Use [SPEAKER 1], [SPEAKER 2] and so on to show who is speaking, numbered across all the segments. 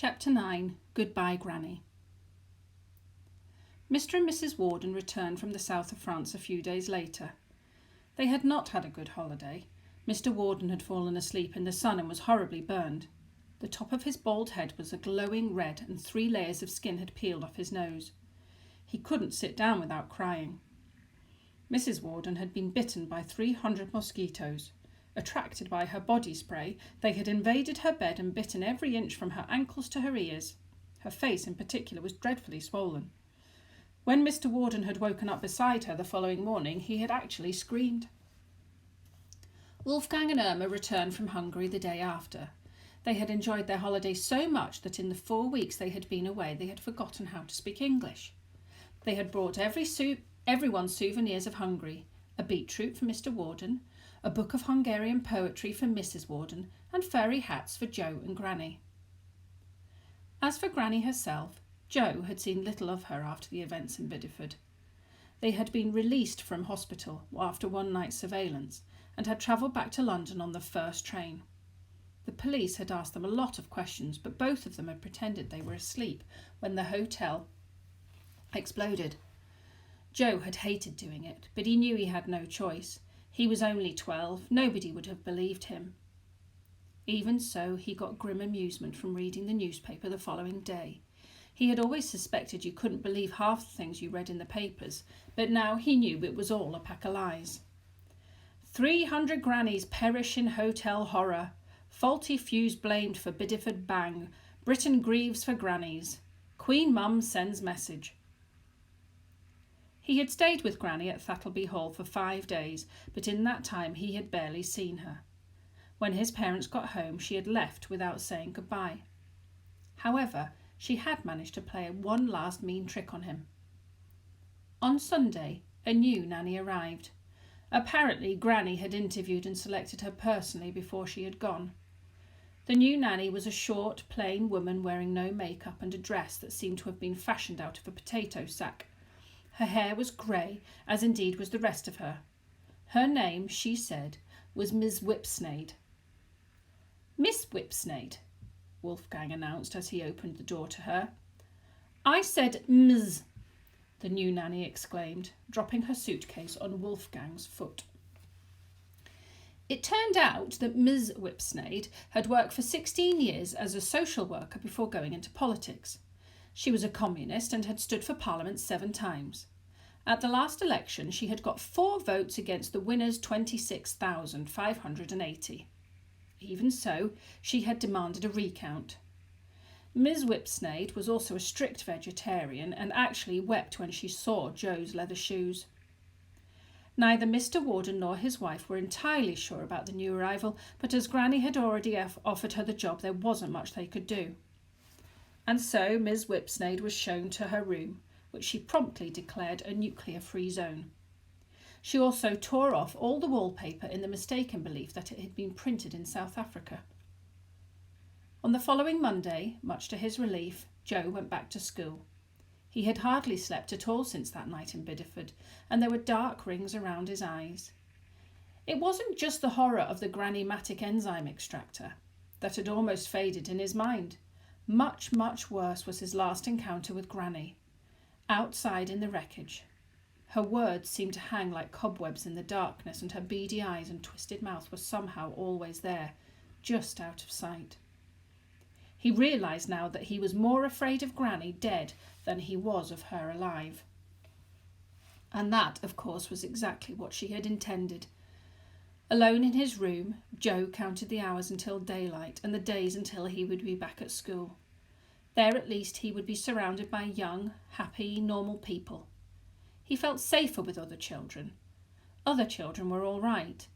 [SPEAKER 1] Chapter 9. Goodbye, Granny. Mr. and Mrs. Warden returned from the south of France a few days later. They had not had a good holiday. Mr. Warden had fallen asleep in the sun and was horribly burned. The top of his bald head was a glowing red and 3 layers of skin had peeled off his nose. He couldn't sit down without crying. Mrs. Warden had been bitten by 300 mosquitoes. Attracted by her body spray, they had invaded her bed and bitten every inch from her ankles to her ears. Her face in particular was dreadfully swollen. When Mr. Warden had woken up beside her the following morning, he had actually screamed. Wolfgang and Irma returned from Hungary the day after. They had enjoyed their holiday so much that in the 4 weeks they had been away they had forgotten how to speak English. They had brought everyone souvenirs of Hungary, a beetroot for Mr. Warden, a book of Hungarian poetry for Mrs. Warden, and furry hats for Joe and Granny. As for Granny herself, Joe had seen little of her after the events in Bideford. They had been released from hospital after one night's surveillance and had travelled back to London on the first train. The police had asked them a lot of questions, but both of them had pretended they were asleep when the hotel exploded. Joe had hated doing it, but he knew he had no choice. He was only 12. Nobody would have believed him. Even so, he got grim amusement from reading the newspaper the following day. He had always suspected you couldn't believe half the things you read in the papers, but now he knew it was all a pack of lies. 300 grannies perish in hotel horror. Faulty fuse blamed for Bideford bang. Britain grieves for grannies. Queen Mum sends message. He had stayed with Granny at Thattleby Hall for 5 days, but in that time he had barely seen her. When his parents got home, she had left without saying goodbye. However, she had managed to play one last mean trick on him. On Sunday, a new nanny arrived. Apparently, Granny had interviewed and selected her personally before she had gone. The new nanny was a short, plain woman wearing no makeup and a dress that seemed to have been fashioned out of a potato sack. Her hair was grey, as indeed was the rest of her. Her name, she said, was Miss Whipsnade. Miss Whipsnade, Wolfgang announced as he opened the door to her. I said Ms, the new nanny exclaimed, dropping her suitcase on Wolfgang's foot. It turned out that Ms. Whipsnade had worked for 16 years as a social worker before going into politics. She was a communist and had stood for Parliament 7 times. At the last election, she had got 4 votes against the winner's 26,580. Even so, she had demanded a recount. Ms. Whipsnade was also a strict vegetarian and actually wept when she saw Joe's leather shoes. Neither Mr. Warden nor his wife were entirely sure about the new arrival, but as Granny had already offered her the job, there wasn't much they could do. And so Miss Whipsnade was shown to her room, which she promptly declared a nuclear-free zone. She also tore off all the wallpaper in the mistaken belief that it had been printed in South Africa. On the following Monday, much to his relief, Joe went back to school. He had hardly slept at all since that night in Bideford, and there were dark rings around his eyes. It wasn't just the horror of the Granny-matic enzyme extractor that had almost faded in his mind. Much, much worse was his last encounter with Granny. Outside in the wreckage. Her words seemed to hang like cobwebs in the darkness, and her beady eyes and twisted mouth were somehow always there, just out of sight. He realised now that he was more afraid of Granny dead than he was of her alive. And that, of course, was exactly what she had intended. Alone in his room, Joe counted the hours until daylight and the days until he would be back at school. There at least he would be surrounded by young, happy, normal people. He felt safer with other children. Other children were all right.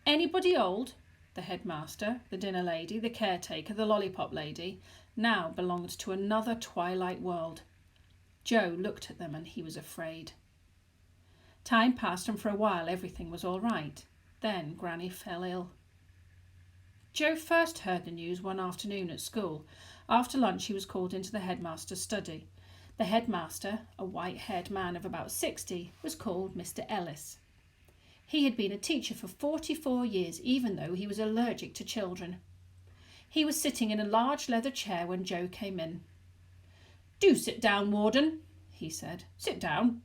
[SPEAKER 1] Anybody old, the headmaster, the dinner lady, the caretaker, the lollipop lady, now belonged to another twilight world. Joe looked at them and he was afraid. Time passed and for a while everything was all right. Then Granny fell ill. Joe first heard the news one afternoon at school. After lunch he was called into the headmaster's study. The headmaster, a white-haired man of about 60, was called Mr. Ellis. He had been a teacher for 44 years, even though he was allergic to children. He was sitting in a large leather chair when Joe came in. "Do sit down, Warden," he said. "Sit down."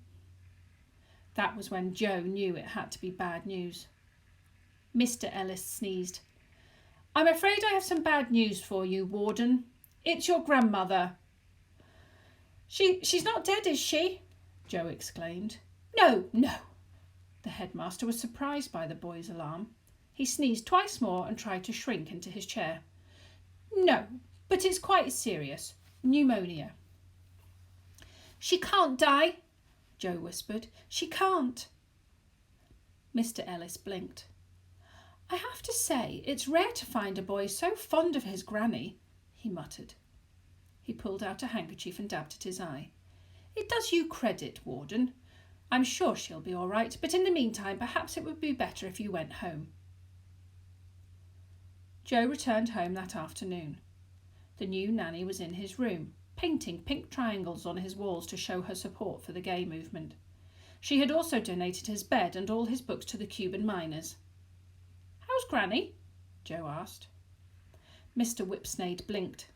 [SPEAKER 1] That was when Joe knew it had to be bad news. Mr. Ellis sneezed. "I'm afraid I have some bad news for you, Warden. It's your grandmother." She's not dead, is she?" Joe exclaimed. No. The headmaster was surprised by the boy's alarm. He sneezed twice more and tried to shrink into his chair. "No, but it's quite serious. Pneumonia." "She can't die," Joe whispered. "She can't." Mr. Ellis blinked. "I have to say, it's rare to find a boy so fond of his granny," he muttered. He pulled out a handkerchief and dabbed at his eye. "It does you credit, Warden. I'm sure she'll be all right, but in the meantime perhaps it would be better if you went home." Joe returned home that afternoon. The new nanny was in his room, painting pink triangles on his walls to show her support for the gay movement. She had also donated his bed and all his books to the Cuban miners. "How's Granny?" Joe asked. Mr. Whipsnade blinked.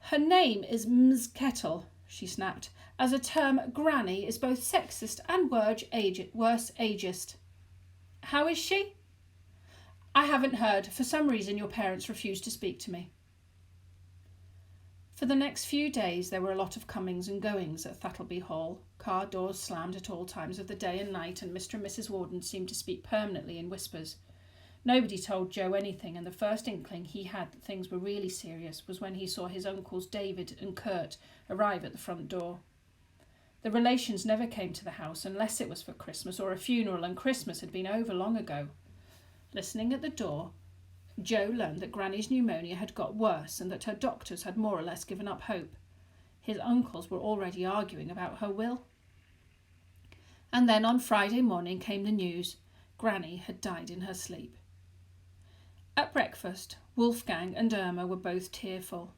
[SPEAKER 1] "Her name is Ms. Kettle," she snapped, "as a term granny is both sexist and worse ageist." "How is she?" "I haven't heard. For some reason your parents refused to speak to me." For the next few days there were a lot of comings and goings at Thattleby Hall. Car doors slammed at all times of the day and night, and Mr. and Mrs. Warden seemed to speak permanently in whispers. Nobody told Joe anything, and the first inkling he had that things were really serious was when he saw his uncles David and Kurt arrive at the front door. The relations never came to the house unless it was for Christmas or a funeral, and Christmas had been over long ago. Listening at the door, Joe learned that Granny's pneumonia had got worse and that her doctors had more or less given up hope. His uncles were already arguing about her will. And then on Friday morning came the news: Granny had died in her sleep. At breakfast, Wolfgang and Irma were both tearful.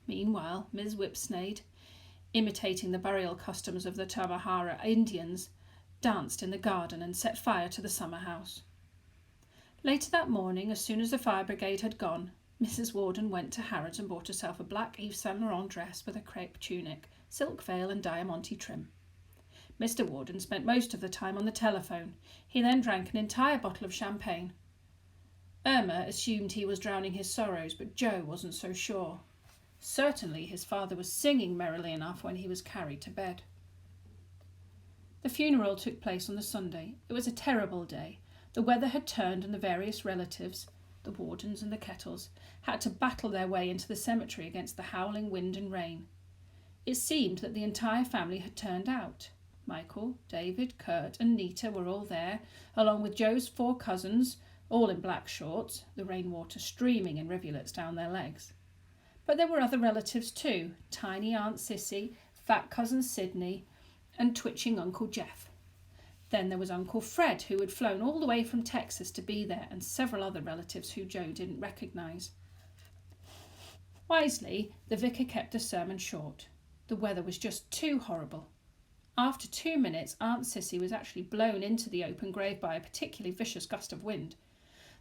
[SPEAKER 1] Meanwhile, Ms. Whipsnade, imitating the burial customs of the Tamahara Indians, danced in the garden and set fire to the summer house. Later that morning, as soon as the fire brigade had gone, Mrs. Warden went to Harrods and bought herself a black Yves Saint Laurent dress with a crepe tunic, silk veil and diamante trim. Mr. Warden spent most of the time on the telephone. He then drank an entire bottle of champagne. Irma assumed he was drowning his sorrows, but Joe wasn't so sure. Certainly his father was singing merrily enough when he was carried to bed. The funeral took place on the Sunday. It was a terrible day. The weather had turned, and the various relatives, the Wardens and the Kettles, had to battle their way into the cemetery against the howling wind and rain. It seemed that the entire family had turned out. Michael, David, Kurt and Nita were all there, along with Joe's 4 cousins, all in black shorts, the rainwater streaming in rivulets down their legs. But there were other relatives too: tiny Aunt Cissy, fat cousin Sidney, and twitching Uncle Jeff. Then there was Uncle Fred, who had flown all the way from Texas to be there, and several other relatives who Joe didn't recognise. Wisely, the vicar kept the sermon short. The weather was just too horrible. After 2 minutes, Aunt Cissy was actually blown into the open grave by a particularly vicious gust of wind.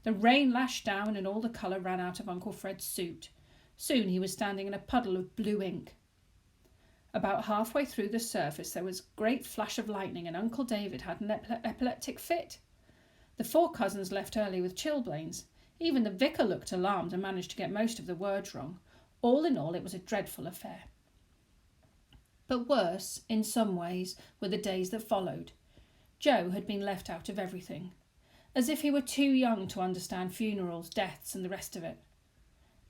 [SPEAKER 1] The rain lashed down and all the colour ran out of Uncle Fred's suit. Soon he was standing in a puddle of blue ink. About halfway through the service there was a great flash of lightning, and Uncle David had an epileptic fit. The 4 cousins left early with chilblains. Even the vicar looked alarmed and managed to get most of the words wrong. All in all, it was a dreadful affair. But worse, in some ways, were the days that followed. Joe had been left out of everything, as if he were too young to understand funerals, deaths and the rest of it.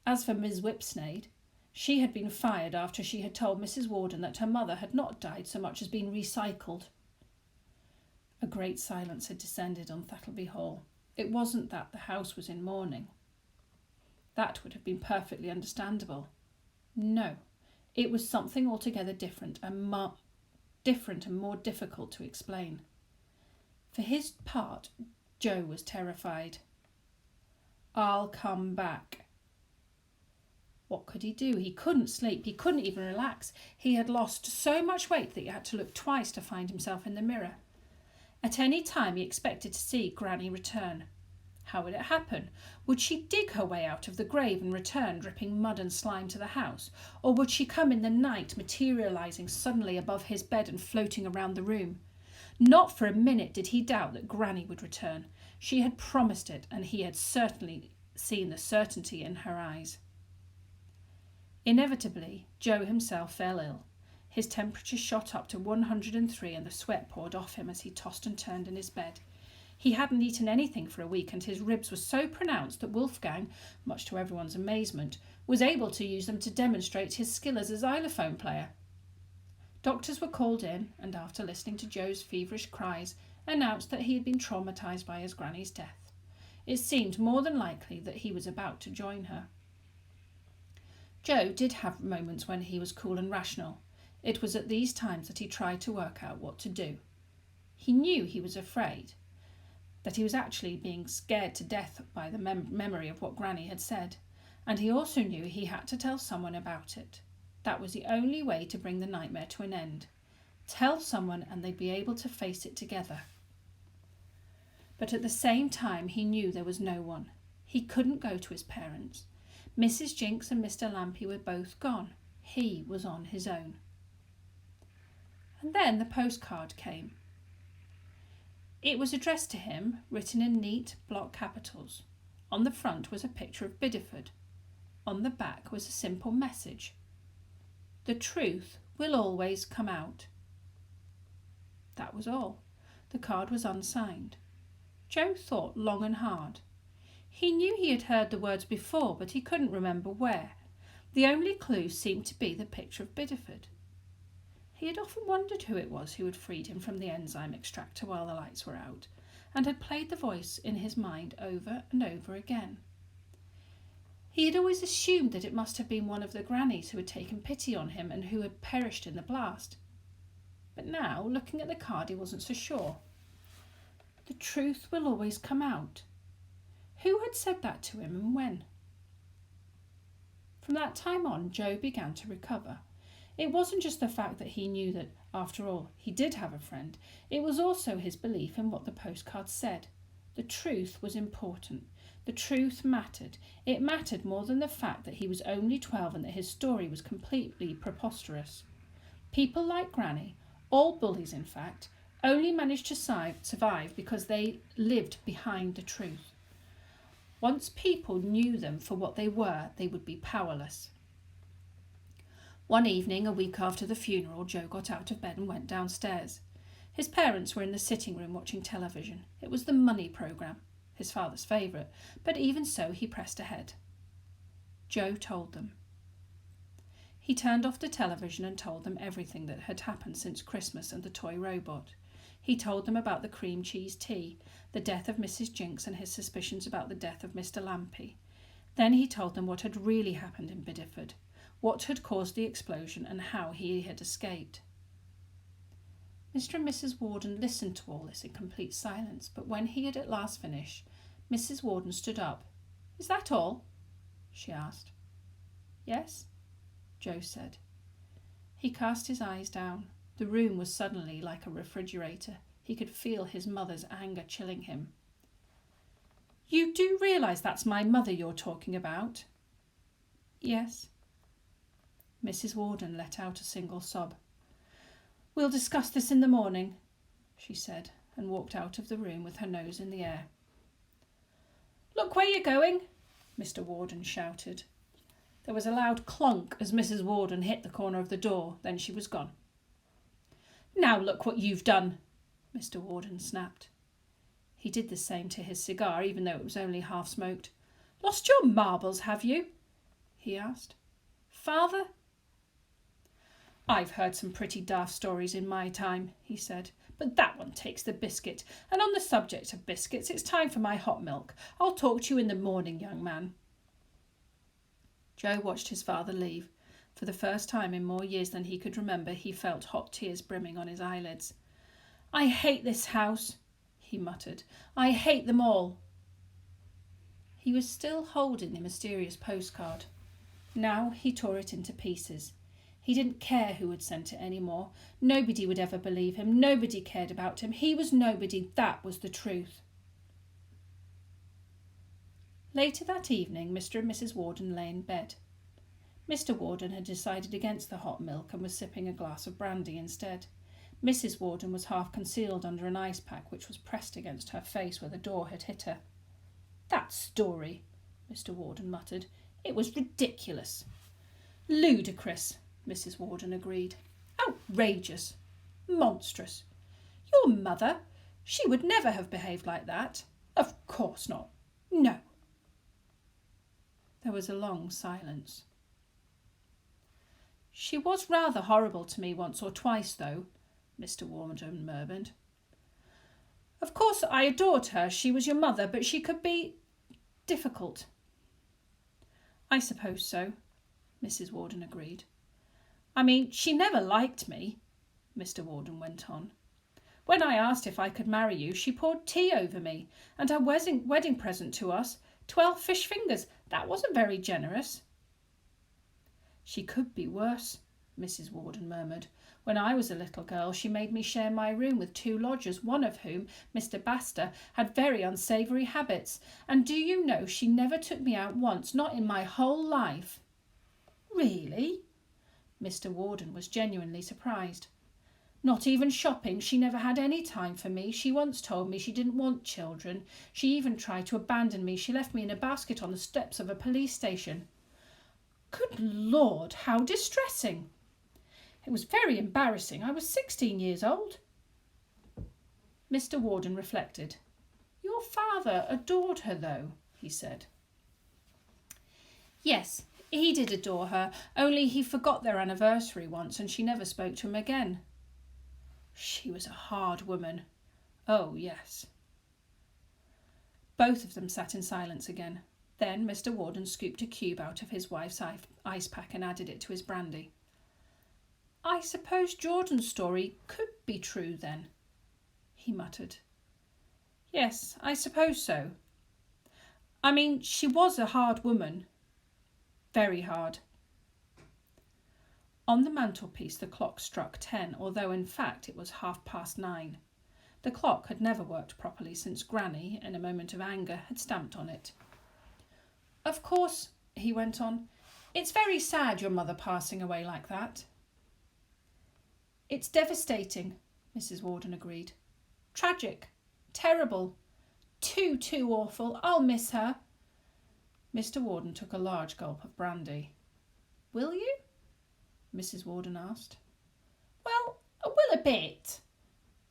[SPEAKER 1] As for Miss Whipsnade, she had been fired after she had told Mrs. Warden that her mother had not died so much as been recycled. A great silence had descended on Thattleby Hall. It wasn't that the house was in mourning. That would have been perfectly understandable. No, it was something altogether different and more difficult to explain. For his part, Joe was terrified. "I'll come back." What could he do? He couldn't sleep. He couldn't even relax. He had lost so much weight that he had to look twice to find himself in the mirror. At any time he expected to see Granny return. How would it happen? Would she dig her way out of the grave and return dripping mud and slime to the house? Or would she come in the night, materialising suddenly above his bed and floating around the room? Not for a minute did he doubt that Granny would return. She had promised it, and he had certainly seen the certainty in her eyes. Inevitably, Joe himself fell ill. His temperature shot up to 103 and the sweat poured off him as he tossed and turned in his bed. He hadn't eaten anything for a week, and his ribs were so pronounced that Wolfgang, much to everyone's amazement, was able to use them to demonstrate his skill as a xylophone player. Doctors were called in, and after listening to Joe's feverish cries, announced that he had been traumatised by his granny's death. It seemed more than likely that he was about to join her. Joe did have moments when he was cool and rational. It was at these times that he tried to work out what to do. He knew he was afraid, that he was actually being scared to death by the memory of what Granny had said, and he also knew he had to tell someone about it. That was the only way to bring the nightmare to an end. Tell someone and they'd be able to face it together. But at the same time he knew there was no one. He couldn't go to his parents. Mrs. Jinks and Mr. Lampy were both gone. He was on his own. And then the postcard came. It was addressed to him, written in neat block capitals. On the front was a picture of Bideford. On the back was a simple message. The truth will always come out. That was all. The card was unsigned. Joe thought long and hard. He knew he had heard the words before, but he couldn't remember where. The only clue seemed to be the picture of Bideford. He had often wondered who it was who had freed him from the enzyme extractor while the lights were out, and had played the voice in his mind over and over again. He had always assumed that it must have been one of the grannies who had taken pity on him and who had perished in the blast. But now, looking at the card, he wasn't so sure. The truth will always come out. Who had said that to him and when? From that time on, Joe began to recover. It wasn't just the fact that he knew that, after all, he did have a friend. It was also his belief in what the postcard said. The truth was important. The truth mattered. It mattered more than the fact that he was only 12 and that his story was completely preposterous. People like Granny, all bullies in fact, only managed to survive because they lived behind the truth. Once people knew them for what they were, they would be powerless. One evening, a week after the funeral, Joe got out of bed and went downstairs. His parents were in the sitting room watching television. It was the Money programme, his father's favourite, but even so he pressed ahead. Joe told them. He turned off the television and told them everything that had happened since Christmas and the toy robot. He told them about the cream cheese tea, the death of Mrs. Jinks and his suspicions about the death of Mr. Lampy. Then he told them what had really happened in Bideford, what had caused the explosion and how he had escaped. Mr. and Mrs. Warden listened to all this in complete silence, but when he had at last finished, Mrs. Warden stood up. "Is that all?" she asked. "Yes," Joe said. He cast his eyes down. The room was suddenly like a refrigerator. He could feel his mother's anger chilling him. "You do realise that's my mother you're talking about?" "Yes." Mrs. Warden let out a single sob. "We'll discuss this in the morning," she said, and walked out of the room with her nose in the air. "Look where you're going," Mr. Warden shouted. There was a loud clunk as Mrs. Warden hit the corner of the door, then she was gone. "Now look what you've done," Mr. Warden snapped. He did the same to his cigar, even though it was only half smoked. "Lost your marbles, have you?" he asked. "Father?" "I've heard some pretty daft stories in my time," he said, "but that one takes the biscuit. And on the subject of biscuits, it's time for my hot milk. I'll talk to you in the morning, young man." Joe watched his father leave. For the first time in more years than he could remember, he felt hot tears brimming on his eyelids. "I hate this house," he muttered. "I hate them all." He was still holding the mysterious postcard. Now he tore it into pieces. He didn't care who had sent it any more. Nobody would ever believe him. Nobody cared about him. He was nobody. That was the truth. Later that evening, Mr. and Mrs. Warden lay in bed. Mr. Warden had decided against the hot milk and was sipping a glass of brandy instead. Mrs. Warden was half concealed under an ice pack which was pressed against her face where the door had hit her. "That story," Mr. Warden muttered. "It was ridiculous." "Ludicrous," Mrs. Warden agreed. "Outrageous. Monstrous. Your mother, she would never have behaved like that. Of course not. No." There was a long silence. "She was rather horrible to me once or twice, though," Mr. Warden murmured. "Of course I adored her. She was your mother, but she could be difficult." "I suppose so," Mrs. Warden agreed. "I mean, she never liked me," Mr. Warden went on. "When I asked if I could marry you, she poured tea over me, and her wedding present to us, 12 fish fingers. That wasn't very generous." "She could be worse," Mrs. Warden murmured. "When I was a little girl, she made me share my room with 2 lodgers, one of whom, Mr. Baster, had very unsavoury habits. And do you know, she never took me out once, not in my whole life." "Really?" Mr. Warden was genuinely surprised. "Not even shopping. She never had any time for me. She once told me she didn't want children. She even tried to abandon me. She left me in a basket on the steps of a police station." "Good Lord, how distressing!" "It was very embarrassing. I was 16 years old." Mr. Warden reflected. "Your father adored her, though," he said. "Yes, he did adore her, only he forgot their anniversary once and she never spoke to him again." "She was a hard woman." "Oh, yes." Both of them sat in silence again. Then Mr. Warden scooped a cube out of his wife's ice pack and added it to his brandy. "I suppose Jordan's story could be true, then," he muttered. "Yes, I suppose so. I mean, she was a hard woman. Very hard." On the mantelpiece the clock struck 10, although in fact it was 9:30. The clock had never worked properly since Granny, in a moment of anger, had stamped on it. "Of course," he went on, "it's very sad your mother passing away like that." "It's devastating," Mrs. Warden agreed. "Tragic. Terrible. Too awful. I'll miss her." Mr. Warden took a large gulp of brandy. "Will you?" Mrs. Warden asked. "Well, I will a bit."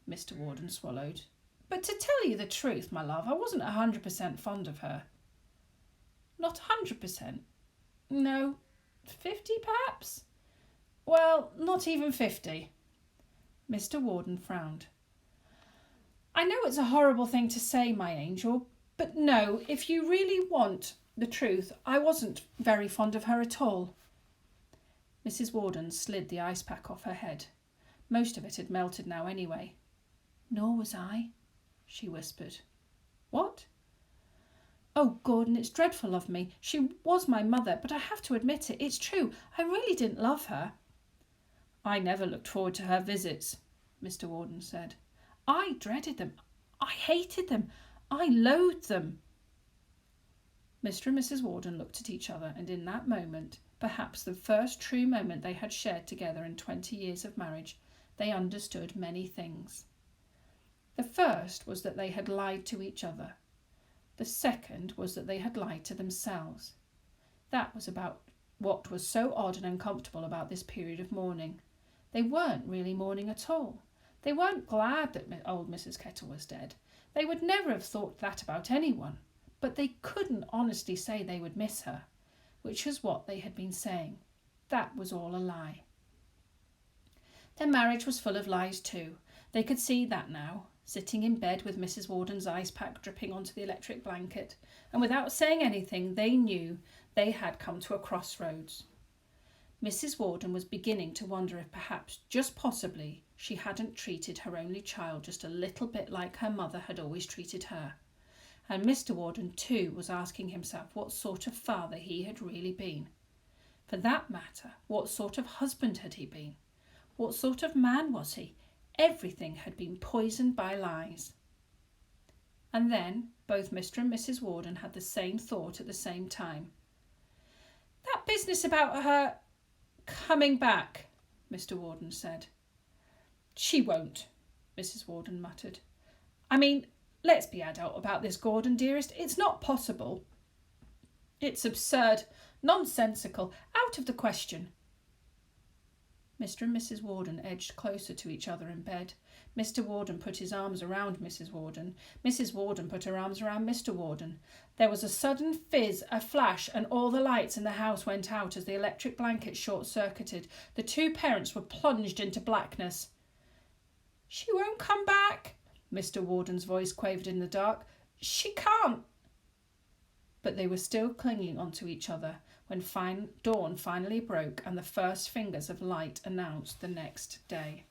[SPEAKER 1] Mr. Warden swallowed. "But to tell you the truth, my love, I wasn't 100% fond of her." "Not 100%? No, 50 perhaps?" "Well, not even 50. Mr. Warden frowned. "I know it's a horrible thing to say, my angel, but no, if you really want the truth, I wasn't very fond of her at all." Mrs. Warden slid the ice pack off her head. Most of it had melted now anyway. "Nor was I," she whispered. "What?" "Oh, Gordon, it's dreadful of me. She was my mother, but I have to admit it. It's true. I really didn't love her." "I never looked forward to her visits," Mr. Warden said. "I dreaded them. I hated them. I loathed them." Mr. and Mrs. Warden looked at each other, and in that moment, perhaps the first true moment they had shared together in 20 years of marriage, they understood many things. The first was that they had lied to each other. The second was that they had lied to themselves. That was about what was so odd and uncomfortable about this period of mourning. They weren't really mourning at all. They weren't glad that old Mrs. Kettle was dead. They would never have thought that about anyone. But they couldn't honestly say they would miss her, which was what they had been saying. That was all a lie. Their marriage was full of lies too. They could see that now, sitting in bed with Mrs. Warden's ice pack dripping onto the electric blanket, and without saying anything, they knew they had come to a crossroads. Mrs. Warden was beginning to wonder if perhaps, just possibly, she hadn't treated her only child just a little bit like her mother had always treated her. And Mr. Warden, too, was asking himself what sort of father he had really been. For that matter, what sort of husband had he been? What sort of man was he? Everything had been poisoned by lies. And then both Mr. and Mrs. Warden had the same thought at the same time. "That business about her coming back," Mr. Warden said. "She won't," Mrs. Warden muttered. "I mean, let's be adult about this, Gordon, dearest. It's not possible. It's absurd, nonsensical, out of the question." Mr. and Mrs. Warden edged closer to each other in bed. Mr. Warden put his arms around Mrs. Warden. Mrs. Warden put her arms around Mr. Warden. There was a sudden fizz, a flash, and all the lights in the house went out as the electric blanket short-circuited. The two parents were plunged into blackness. "She won't come back," Mr. Warden's voice quavered in the dark. "She can't." But they were still clinging onto each other when dawn finally broke and the first fingers of light announced the next day.